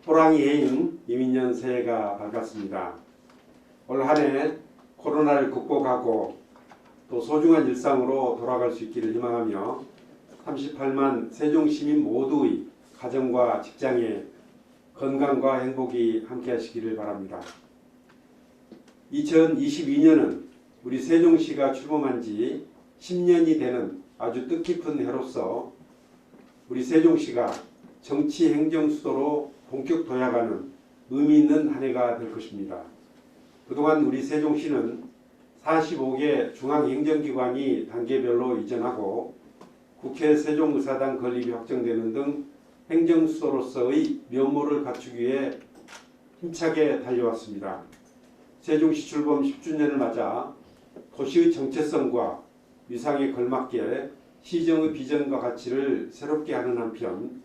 호랑이 해인 이민년 새해가 밝았습니다. 올 한 해 코로나를 극복하고 또 소중한 일상으로 돌아갈 수 있기를 희망하며 38만 세종시민 모두의 가정과 직장에 건강과 행복이 함께하시기를 바랍니다. 2022년은 우리 세종시가 출범한 지 10년이 되는 아주 뜻깊은 해로서 우리 세종시가 정치 행정 수도로 본격 도약하는 의미 있는 한 해가 될 것입니다. 그동안 우리 세종시는 45개 중앙행정기관이 단계별로 이전하고 국회 세종의사당 건립이 확정되는 등 행정수도로서의 면모를 갖추기 위해 힘차게 달려왔습니다. 세종시 출범 10주년을 맞아 도시의 정체성과 위상에 걸맞게 시정의 비전과 가치를 새롭게 하는 한편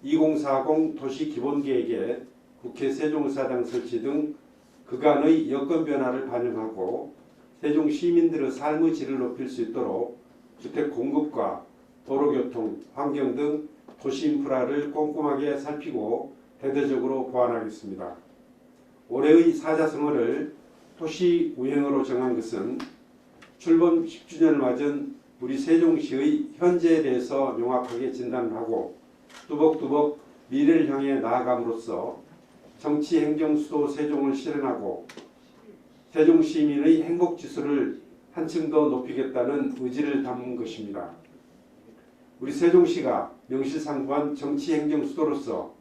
2040 도시기본계획에 국회 세종의사당 설치 등 그간의 여건 변화를 반영하고 세종 시민들의 삶의 질을 높일 수 있도록 주택 공급과 도로교통, 환경 등 도시 인프라를 꼼꼼하게 살피고 대대적으로 보완하겠습니다. 올해의 사자성어를 도시우행으로 정한 것은 출범 10주년을 맞은 우리 세종시의 현재에 대해서 명확하게 진단하고 뚜벅뚜벅 미래를 향해 나아감으로써 정치 행정 수도 세종을 실현하고 세종 시민의 행복 지수를 한층 더 높이겠다는 의지를 담은 것입니다. 우리 세종시가 명실상부한 정치 행정 수도로서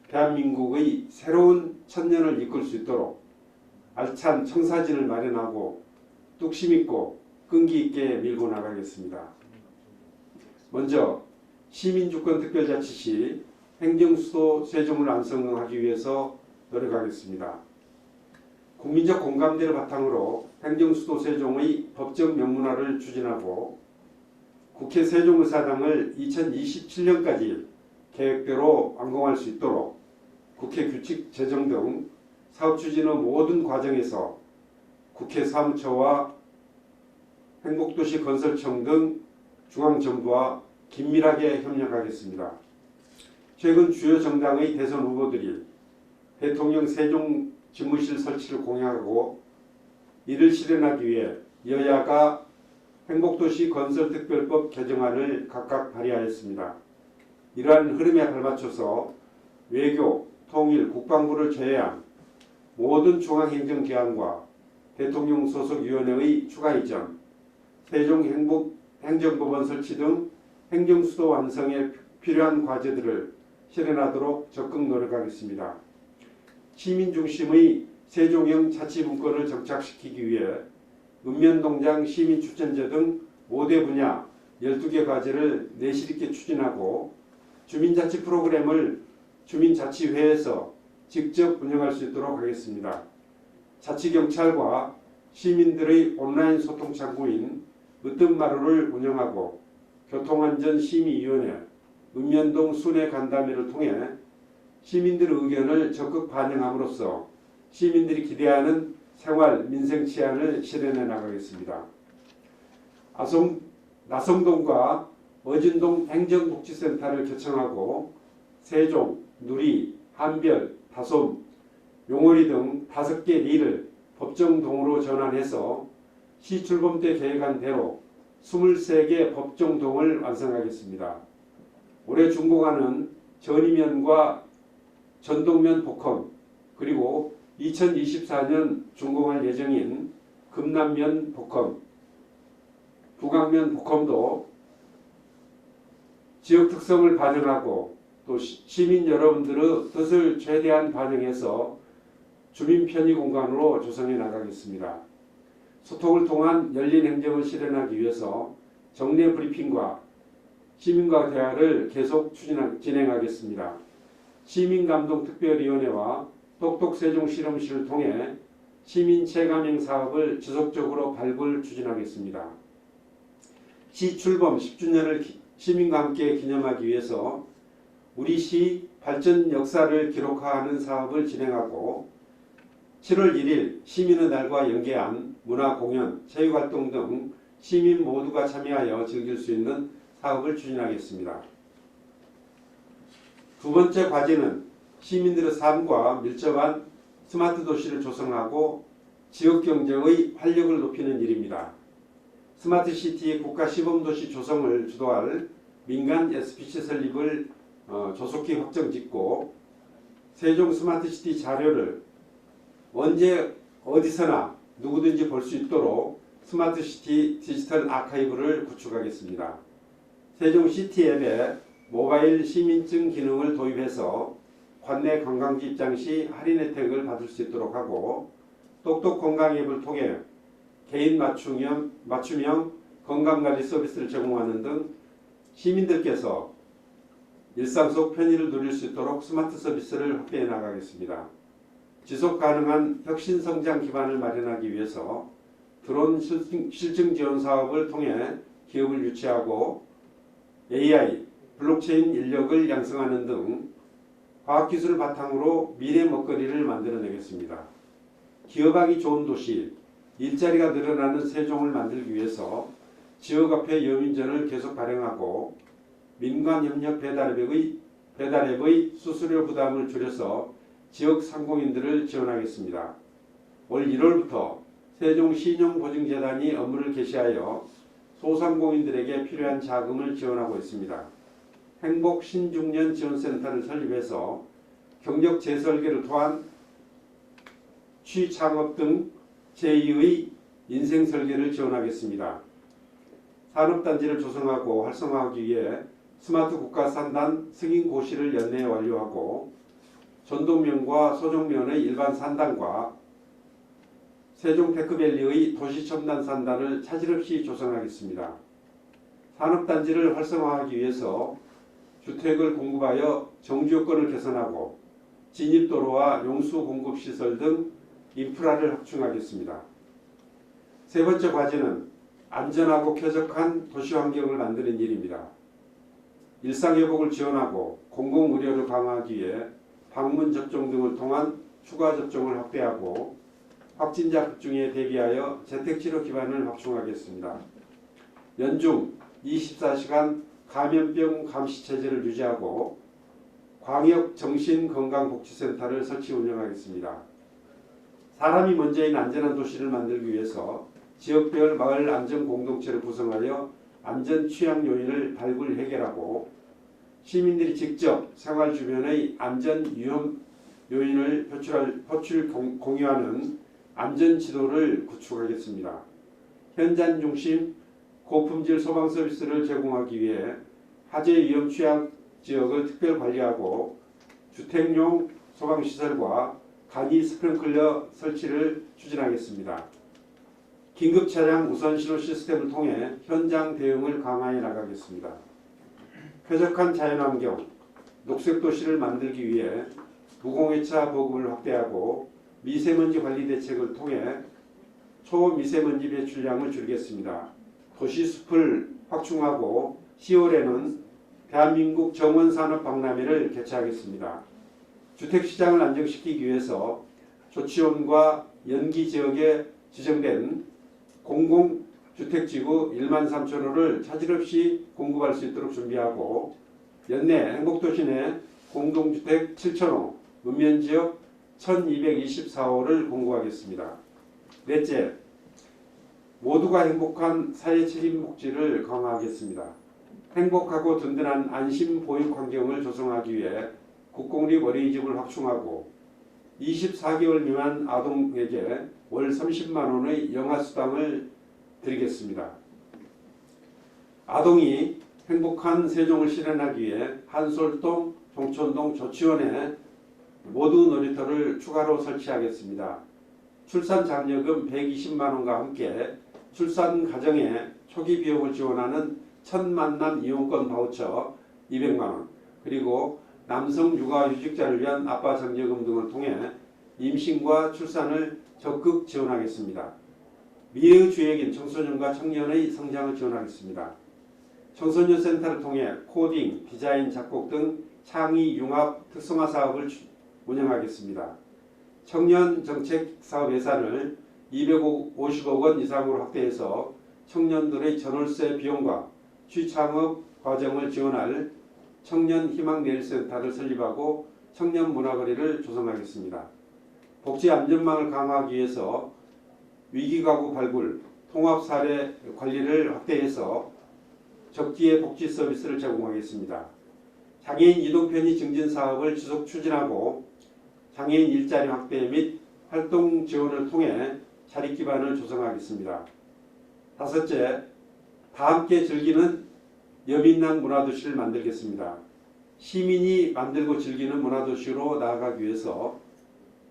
대한민국의 새로운 천년을 이끌 수 있도록 알찬 청사진을 마련하고 뚝심 있고 끈기 있게 밀고 나가겠습니다. 먼저 시민주권특별자치시 행정수도 세종을 완성하기 위해서 노력하겠습니다. 국민적 공감대를 바탕으로 행정수도 세종의 법적 명문화를 추진하고 국회 세종의사당을 2027년까지 계획대로 완공할 수 있도록 국회 규칙 제정 등 사업 추진의 모든 과정에서 국회 사무처와 행복도시 건설청 등 중앙정부와 긴밀하게 협력하겠습니다. 최근 주요 정당의 대선 후보들이 대통령 세종 집무실 설치를 공약하고 이를 실현하기 위해 여야가 행복도시 건설특별법 개정안을 각각 발의하였습니다. 이러한 흐름에 발맞춰서 외교, 통일, 국방부를 제외한 모든 중앙행정기관과 대통령 소속위원회의 추가 이전, 세종행정법원 설치 등 행정수도 완성에 필요한 과제들을 실현하도록 적극 노력하겠습니다. 시민 중심의 세종형 자치분권을 정착시키기 위해 읍면동장 시민추천제 등 5대 분야 12개 과제를 내실 있게 추진하고 주민자치 프로그램을 주민자치회에서 직접 운영할 수 있도록 하겠습니다. 자치경찰과 시민들의 온라인 소통 창구인 으뜸마루를 운영하고 교통안전심의위원회, 읍면동 순회간담회를 통해 시민들의 의견을 적극 반영함으로써 시민들이 기대하는 생활, 민생 치안을 실현해 나가겠습니다. 나성동과 어진동 행정복지센터를 개청하고 세종, 누리, 한별, 다솜, 용월이 등 5개 리를 법정동으로 전환해서 시 출범 때 계획한 대로 23개 법정동을 완성하겠습니다. 올해 준공하는 전이면과 전동면 복헌 그리고 2024년 준공할 예정인 금남면 복헌, 북악면 복헌도 지역 특성을 반영하고 또 시민 여러분들의 뜻을 최대한 반영해서 주민 편의 공간으로 조성해 나가겠습니다. 소통을 통한 열린 행정을 실현하기 위해서 정례 브리핑과 시민과 대화를 계속 진행하겠습니다. 시민감동특별위원회와 똑똑세종실험실을 통해 시민 체감행 사업을 지속적으로 발굴 추진하겠습니다. 시 출범 10주년을 시민과 함께 기념하기 위해서 우리 시 발전 역사를 기록화하는 사업을 진행하고 7월 1일 시민의 날과 연계한 문화공연, 체육활동 등 시민 모두가 참여하여 즐길 수 있는 사업을 추진하겠습니다. 두 번째 과제는 시민들의 삶과 밀접한 스마트 도시를 조성하고 지역 경제의 활력을 높이는 일입니다. 스마트 시티 국가 시범도시 조성을 주도할 민간 SPC 설립을 조속히 확정짓고 세종 스마트 시티 자료를 언제 어디서나 누구든지 볼 수 있도록 스마트 시티 디지털 아카이브를 구축하겠습니다. 세종 시티 앱에 모바일 시민증 기능을 도입해서 관내 관광지 입장 시 할인 혜택을 받을 수 있도록 하고 똑똑 건강 앱을 통해 개인 맞춤형 건강관리 서비스를 제공하는 등 시민들께서 일상 속 편의를 누릴 수 있도록 스마트 서비스를 확대해 나가겠습니다. 지속 가능한 혁신 성장 기반을 마련하기 위해서 드론 실증 지원 사업을 통해 기업을 유치하고 AI, 블록체인 인력을 양성하는 등 과학기술을 바탕으로 미래 먹거리를 만들어내겠습니다. 기업하기 좋은 도시, 일자리가 늘어나는 세종을 만들기 위해서 지역화폐 여민전을 계속 발행하고 민관협력 배달앱의 수수료 부담을 줄여서 지역 상공인들을 지원하겠습니다. 올 1월부터 세종 신용보증재단이 업무를 개시하여 소상공인들에게 필요한 자금을 지원하고 있습니다. 행복 신중년 지원센터를 설립해서 경력 재설계를 통한 취창업 등 제2의 인생 설계를 지원하겠습니다. 산업단지를 조성하고 활성화하기 위해 스마트 국가산단 승인 고시를 연내에 완료하고 전동면과 소정면의 일반 산단과 세종 테크밸리의 도시첨단 산단을 차질 없이 조성하겠습니다. 산업단지를 활성화하기 위해서 주택을 공급하여 정주요건을 개선하고 진입도로와 용수 공급시설 등 인프라를 확충하겠습니다. 세 번째 과제는 안전하고 쾌적한 도시환경을 만드는 일입니다. 일상회복을 지원하고 공공의료를 강화하기 위해 방문 접종 등을 통한 추가 접종을 확대하고 확진자 급증에 대비하여 재택치료 기반을 확충하겠습니다. 연중 24시간 감염병 감시 체제를 유지하고 광역 정신건강복지센터를 설치 운영하겠습니다. 사람이 먼저인 안전한 도시를 만들기 위해서 지역별 마을 안전공동체를 구성하여 안전 취약 요인을 발굴 해결하고 시민들이 직접 생활 주변의 안전 위험 요인을 공유하는 안전 지도를 구축하겠습니다. 현장 중심 고품질 소방 서비스를 제공하기 위해 화재 위험 취약 지역을 특별 관리하고 주택용 소방시설과 간이 스프링클러 설치를 추진하겠습니다. 긴급 차량 우선 신호 시스템을 통해 현장 대응을 강화해 나가겠습니다. 쾌적한 자연환경, 녹색 도시를 만들기 위해 무공해차 보급을 확대하고 미세먼지 관리 대책을 통해 초미세먼지 배출량을 줄이겠습니다. 도시숲을 확충하고 10월에는 대한민국 정원산업 박람회를 개최하겠습니다. 주택시장을 안정시키기 위해서 조치원과 연기 지역에 지정된 공공주택지구 13,000호를 차질 없이 공급할 수 있도록 준비하고 연내 행복도시 내 공동주택 7,000호, 읍면지역 1,224호를 공급하겠습니다. 넷째, 모두가 행복한 사회책임복지를 강화하겠습니다. 행복하고 든든한 안심 보육 환경을 조성하기 위해 국공립 어린이집을 확충하고 24개월 미만 아동에게 월 30만 원의 영아수당을 드리겠습니다. 아동이 행복한 세종을 실현하기 위해 한솔동, 종촌동, 조치원에 모두 놀이터를 추가로 설치하겠습니다. 출산 장려금 120만 원과 함께 출산 가정의 초기 비용을 지원하는 첫 만남 이용권 바우처 200만 원, 그리고 남성 육아휴직자를 위한 아빠 장려금 등을 통해 임신과 출산을 적극 지원하겠습니다. 미래의 주역인 청소년과 청년의 성장을 지원하겠습니다. 청소년 센터를 통해 코딩, 디자인, 작곡 등 창의, 융합, 특성화 사업을 운영하겠습니다. 청년 정책 사업 예산을 250억 원 이상으로 확대해서 청년들의 전월세 비용과 취창업 과정을 지원할 청년희망내일센터를 설립하고 청년문화거리를 조성하겠습니다. 복지안전망을 강화하기 위해서 위기가구 발굴, 통합사례 관리를 확대해서 적지의 복지 서비스를 제공하겠습니다. 장애인 이동편의 증진 사업을 지속 추진하고 장애인 일자리 확대 및 활동 지원을 통해 자립 기반을 조성하겠습니다. 다섯째, 다함께 즐기는 여민남 문화도시를 만들겠습니다. 시민이 만들고 즐기는 문화도시로 나아가기 위해서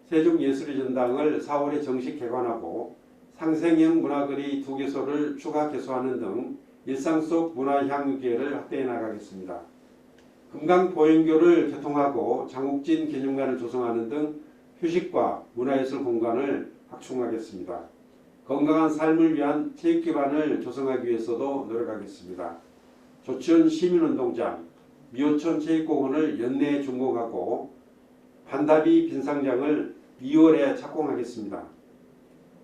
세종예술의 전당을 4월에 정식 개관하고 상생형 문화거리 2개소를 추가 개소하는 등 일상 속 문화향유 기회를 확대해 나가겠습니다. 금강보행교를 개통하고 장욱진 기념관을 조성하는 등 휴식과 문화예술 공간을 확충하겠습니다. 건강한 삶을 위한 체육 기반을 조성하기 위해서도 노력하겠습니다. 조치원 시민운동장, 미호천 체육공원을 연내에 준공하고 반다비 빈상장을 2월에 착공하겠습니다.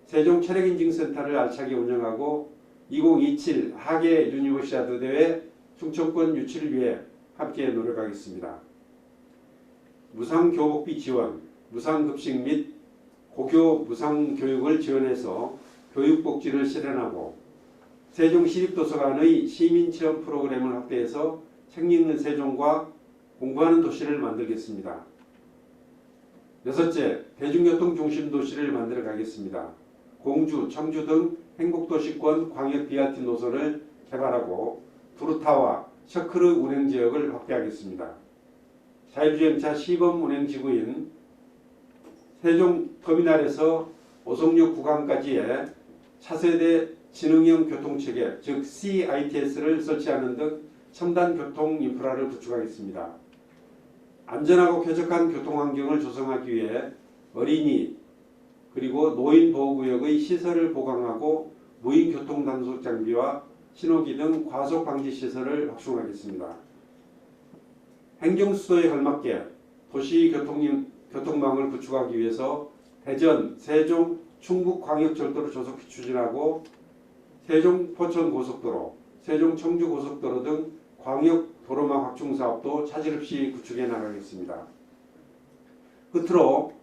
세종 체력인증센터를 알차게 운영하고 2027 하계 유니버시아드 대회 충청권 유치를 위해 함께 노력하겠습니다. 무상교복비 지원, 무상급식 및 고교 무상교육을 지원해서 교육복지를 실현하고 세종시립도서관의 시민체험 프로그램을 확대해서 책 읽는 세종과 공부하는 도시를 만들겠습니다. 여섯째, 대중교통 중심 도시를 만들어 가겠습니다. 공주, 청주 등 행복도시권 광역 BRT 노선을 개발하고 두루타와 셔크르 운행지역을 확대하겠습니다. 자율주행차 시범 운행지구인 세종터미널에서 오송역 구간까지의 차세대 지능형 교통체계 즉 CITS를 설치하는 등 첨단 교통 인프라를 구축하겠습니다. 안전하고 쾌적한 교통환경을 조성하기 위해 어린이 그리고 노인 보호구역의 시설을 보강하고 무인 교통 단속 장비와 신호기 등 과속 방지 시설을 확충하겠습니다. 행정수도에 걸맞게 도시 교통망을 구축하기 위해서 대전, 세종, 충북광역철도를 조속히 추진하고 세종 포천고속도로, 세종 청주고속도로 등 광역 도로망 확충 사업도 차질 없이 구축해 나가겠습니다. 끝으로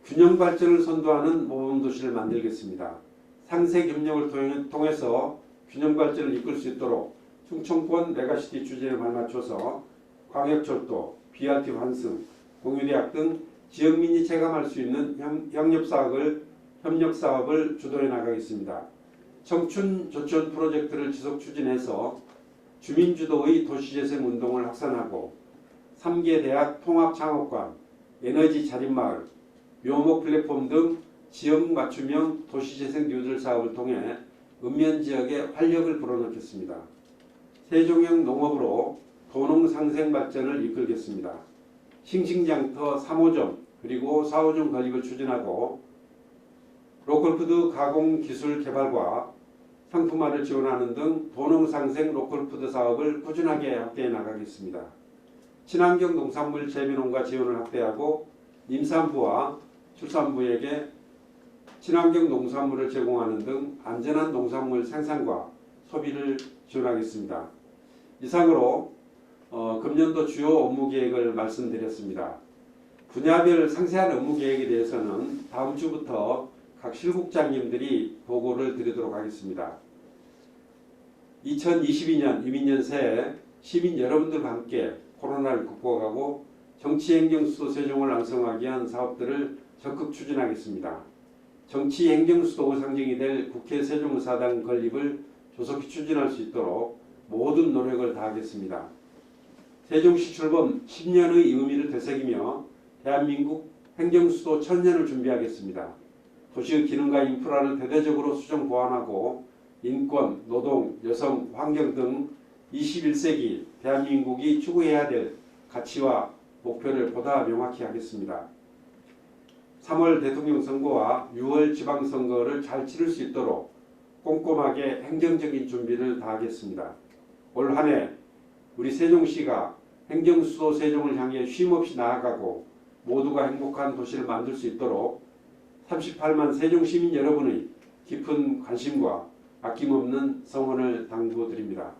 균형 발전을 선도하는 모범도시를 만들겠습니다. 상세 협력을 통해서 균형 발전을 이끌 수 있도록 충청권 메가시티 추진에 발맞춰서 광역철도, BRT 환승, 공유대학 등 지역민이 체감할 수 있는 협력 사업을 주도해 나가겠습니다. 청춘 조천 프로젝트를 지속 추진해서 주민주도의 도시재생 운동을 확산하고 3개 대학 통합창업관, 에너지 자립마을, 묘목 플랫폼 등 지역 맞춤형 도시재생 뉴딜 사업을 통해 읍면지역에 활력을 불어넣겠습니다. 세종형 농업으로 도농상생 발전을 이끌겠습니다. 싱싱장터 3호점 그리고 4호점 건립을 추진하고 로컬푸드 가공기술 개발과 상품화를 지원하는 등 도농상생 로컬푸드 사업을 꾸준하게 확대해 나가겠습니다. 친환경 농산물 재배농가 지원을 확대하고 임산부와 출산부에게 친환경 농산물을 제공하는 등 안전한 농산물 생산과 소비를 지원하겠습니다. 이상으로 금년도 주요 업무 계획을 말씀드렸습니다. 분야별 상세한 업무 계획에 대해서는 다음 주부터 각 실국장님들이 보고를 드리도록 하겠습니다. 2022년 이민년 새해 시민 여러분들과 함께 코로나를 극복하고 정치행정수도 세종을 완성하기 위한 사업들을 적극 추진하겠습니다. 정치행정수도의 상징이 될 국회 세종의사당 건립을 조속히 추진할 수 있도록 모든 노력을 다하겠습니다. 세종시 출범 10년의 의미를 되새기며 대한민국 행정수도 1000년을 준비하겠습니다. 도시의 기능과 인프라를 대대적으로 수정 보완하고 인권, 노동, 여성, 환경 등 21세기 대한민국이 추구해야 될 가치와 목표를 보다 명확히 하겠습니다. 3월 대통령 선거와 6월 지방선거를 잘 치를 수 있도록 꼼꼼하게 행정적인 준비를 다하겠습니다. 올 한 해 우리 세종시가 행정수도 세종을 향해 쉼없이 나아가고 모두가 행복한 도시를 만들 수 있도록 38만 세종시민 여러분의 깊은 관심과 아낌없는 성원을 당부드립니다.